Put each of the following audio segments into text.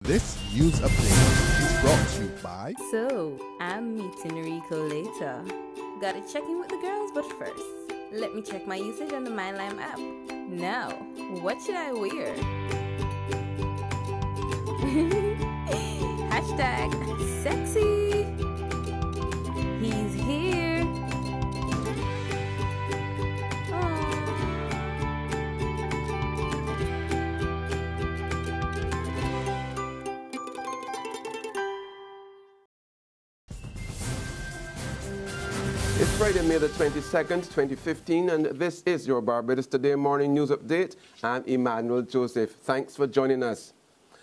This news update is brought to you by... So, I'm meeting Rico later. Gotta check in with the girls, but first, let me check my usage on the MyLime app. Now, what should I wear? Hashtag sexy. He's here. It's Friday, May the 22nd, 2015, and this is your Barbados Today morning news update. I'm Emmanuel Joseph. Thanks for joining us.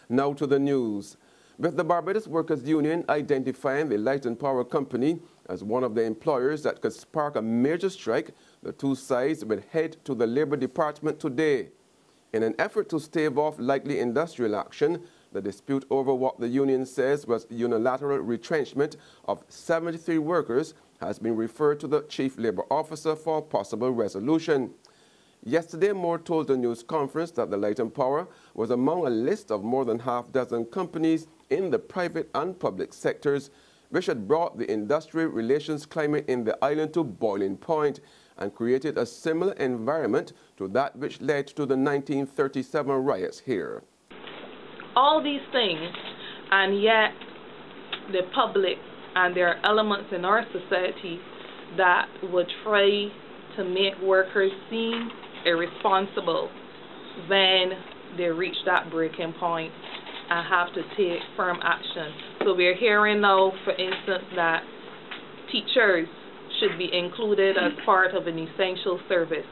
Now to the news. With the Barbados Workers Union identifying the Light and Power Company as one of the employers that could spark a major strike, the two sides will head to the Labour Department today. In an effort to stave off likely industrial action, the dispute over what the union says was unilateral retrenchment of 73 workers has been referred to the Chief Labour Officer for possible resolution. Yesterday, Moore told the news conference that the Light and Power was among a list of more than half dozen companies in the private and public sectors which had brought the industrial relations climate in the island to boiling point and created a similar environment to that which led to the 1937 riots here. All these things, and yet the public, and there are elements in our society that would try to make workers seem irresponsible when they reach that breaking point and have to take firm action. So we're hearing now, for instance, that teachers should be included as part of an essential service,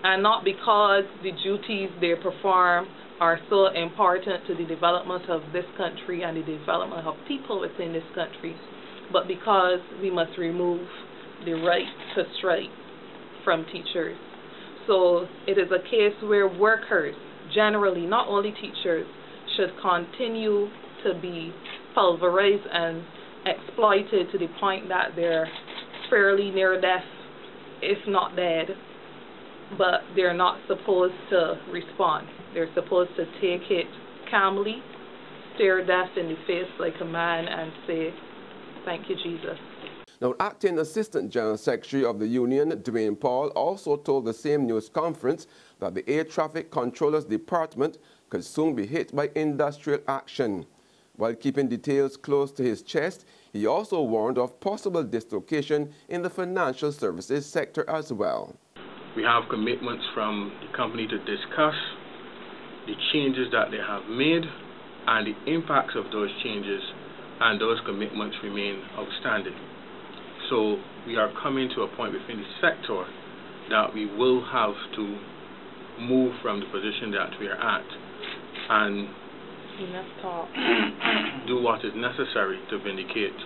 and not because the duties they perform are so important to the development of this country and the development of people within this country, but because we must remove the right to strike from teachers. So it is a case where workers, generally, not only teachers, should continue to be pulverized and exploited to the point that they're fairly near death, if not dead, but they're not supposed to respond. They're supposed to take it calmly, stare death in the face like a man and say, "Thank you, Jesus." Now, Acting Assistant General Secretary of the Union, Dwayne Paul, also told the same news conference that the Air Traffic Controllers Department could soon be hit by industrial action. While keeping details close to his chest, he also warned of possible dislocation in the financial services sector as well. We have commitments from the company to discuss the changes that they have made and the impacts of those changes, and those commitments remain outstanding. So we are coming to a point within the sector that we will have to move from the position that we are at and do what is necessary to vindicate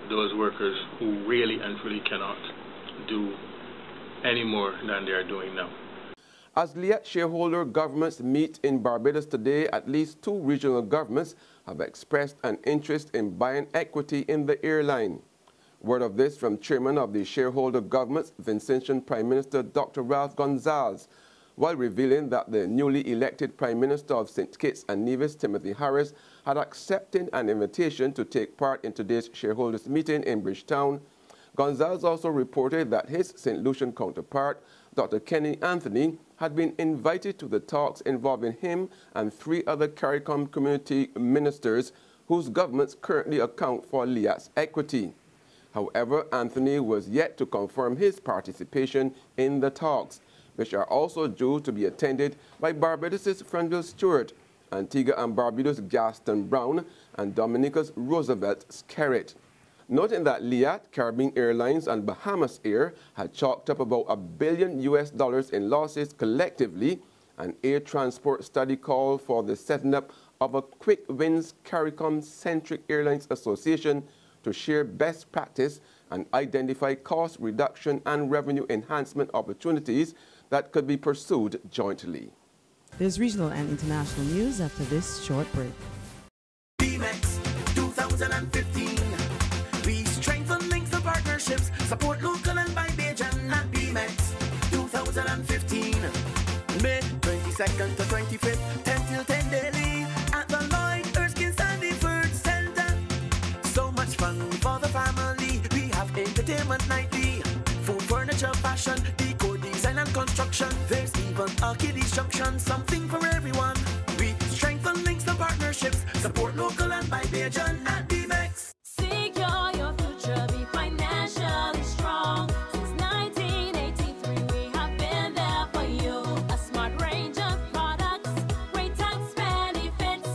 those workers who really and truly cannot do any more than they are doing now. As LIAT shareholder governments meet in Barbados today, at least two regional governments have expressed an interest in buying equity in the airline. Word of this from Chairman of the shareholder governments, Vincentian Prime Minister Dr. Ralph Gonzalez, while revealing that the newly elected Prime Minister of St. Kitts and Nevis, Timothy Harris, had accepted an invitation to take part in today's shareholders meeting in Bridgetown. Gonzalez also reported that his St. Lucian counterpart, Dr. Kenny Anthony, had been invited to the talks involving him and three other CARICOM community ministers whose governments currently account for LIAT's equity. However, Anthony was yet to confirm his participation in the talks, which are also due to be attended by Barbados' Franville Stewart, Antigua and Barbuda's Gaston Brown, and Dominica's Roosevelt Skerritt. Noting that LIAT, Caribbean Airlines, and Bahamas Air had chalked up about $1 billion in losses collectively, an air transport study called for the setting up of a Quick Wins CARICOM-centric airlines association to share best practice and identify cost reduction and revenue enhancement opportunities that could be pursued jointly. There's regional and international news after this short break. BMX 2015. We strengthen links and partnerships, support local and by Bajan at BMX 2015. May 22nd to 25th, 10 till 10 daily at the Lloyd Erskine Center. Support local and buy Bajan at BMX. Secure your future, be financially strong. Since 1983, we have been there for you. A smart range of products, great tax benefits.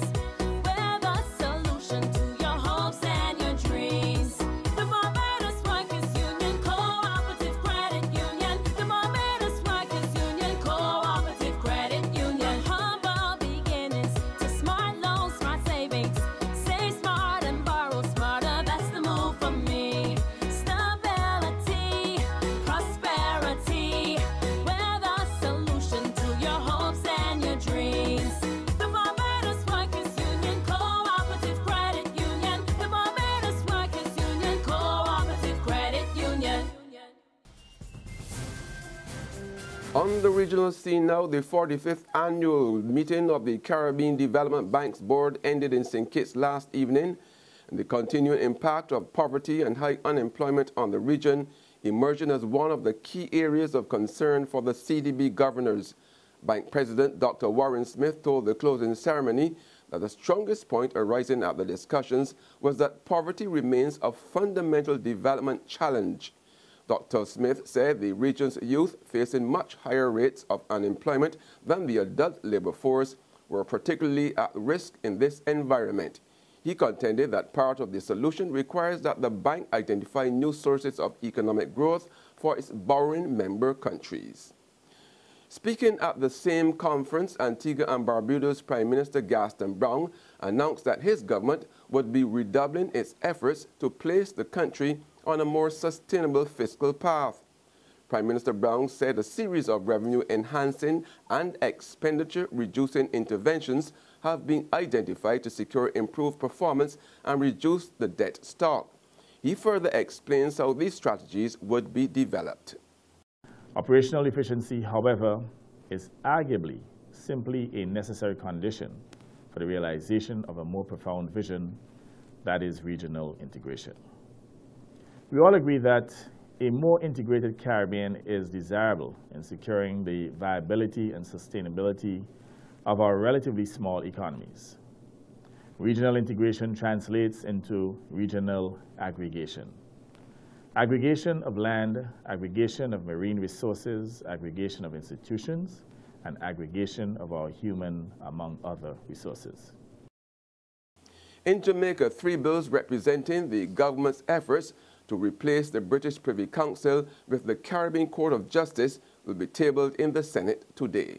We're the solution to your hopes and your dreams. The Barbados Workers Union Cooperative Credit Union. The Barbados Workers Union Cooperative Credit Union. Humble beginnings to smart loans, smart savings. Save smart and borrow smarter, that's the move for me. Stability, prosperity, we're the solution to your hopes and your dreams. The Barbados Workers Union Cooperative Credit Union. The Barbados Workers Union Cooperative Credit Union. On the regional scene now, the 45th annual meeting of the Caribbean Development Bank's board ended in St. Kitts last evening, and the continuing impact of poverty and high unemployment on the region emerging as one of the key areas of concern for the CDB governors. Bank President Dr. Warren Smith told the closing ceremony that the strongest point arising at the discussions was that poverty remains a fundamental development challenge. Dr. Smith said the region's youth, facing much higher rates of unemployment than the adult labor force, were particularly at risk in this environment. He contended that part of the solution requires that the bank identify new sources of economic growth for its borrowing member countries. Speaking at the same conference, Antigua and Barbados Prime Minister Gaston Brown announced that his government would be redoubling its efforts to place the country on a more sustainable fiscal path. Prime Minister Brown said a series of revenue-enhancing and expenditure-reducing interventions have been identified to secure improved performance and reduce the debt stock. He further explains how these strategies would be developed. Operational efficiency, however, is arguably simply a necessary condition for the realization of a more profound vision, that is regional integration. We all agree that a more integrated Caribbean is desirable in securing the viability and sustainability of our relatively small economies. Regional integration translates into regional aggregation. Aggregation of land, aggregation of marine resources, aggregation of institutions, and aggregation of our human, among other resources. In Jamaica, 3 bills representing the government's efforts to replace the British Privy Council with the Caribbean Court of Justice will be tabled in the Senate today.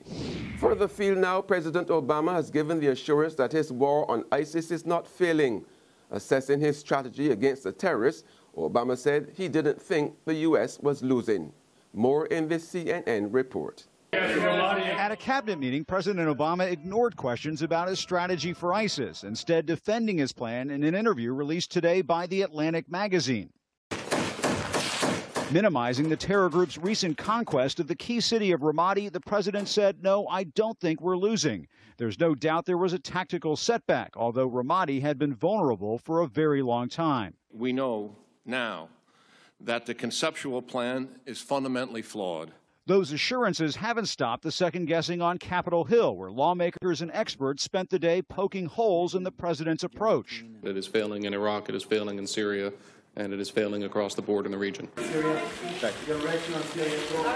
Further afield now, President Obama has given the assurance that his war on ISIS is not failing. Assessing his strategy against the terrorists, Obama said he didn't think the U.S. was losing. More in this CNN report. At a cabinet meeting, President Obama ignored questions about his strategy for ISIS, instead defending his plan in an interview released today by The Atlantic magazine. Minimizing the terror group's recent conquest of the key city of Ramadi, the president said, "No, I don't think we're losing. There's no doubt there was a tactical setback, although Ramadi had been vulnerable for a very long time." We know now that the conceptual plan is fundamentally flawed. Those assurances haven't stopped the second-guessing on Capitol Hill, where lawmakers and experts spent the day poking holes in the president's approach. It is failing in Iraq, it is failing in Syria, and it is failing across the board in the region.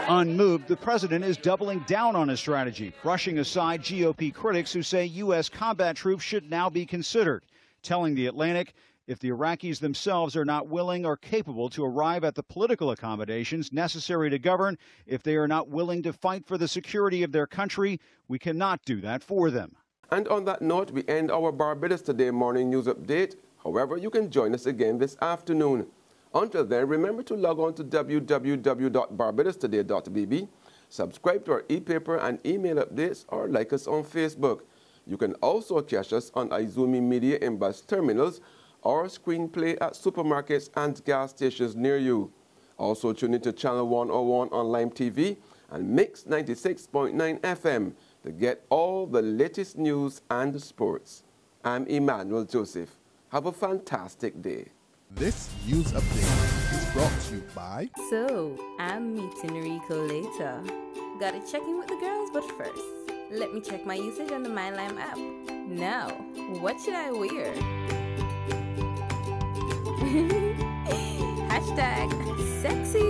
Unmoved, the president is doubling down on his strategy, brushing aside GOP critics who say U.S. combat troops should now be considered, telling The Atlantic, if the Iraqis themselves are not willing or capable to arrive at the political accommodations necessary to govern, if they are not willing to fight for the security of their country, we cannot do that for them. And on that note, we end our Barbados Today morning news update. However, you can join us again this afternoon. Until then, remember to log on to www.barbadostoday.bb, subscribe to our e-paper and email updates, or like us on Facebook. You can also catch us on Izumi Media in bus terminals or screenplay at supermarkets and gas stations near you. Also tune into Channel 101 on Lime TV and Mix 96.9 FM to get all the latest news and sports. I'm Emmanuel Joseph. Have a fantastic day. This news update is brought to you by... So, I'm meeting Rico later. Gotta check in with the girls, but first, Let me check my usage on the MindLime app. Now, what should I wear? Hashtag sexy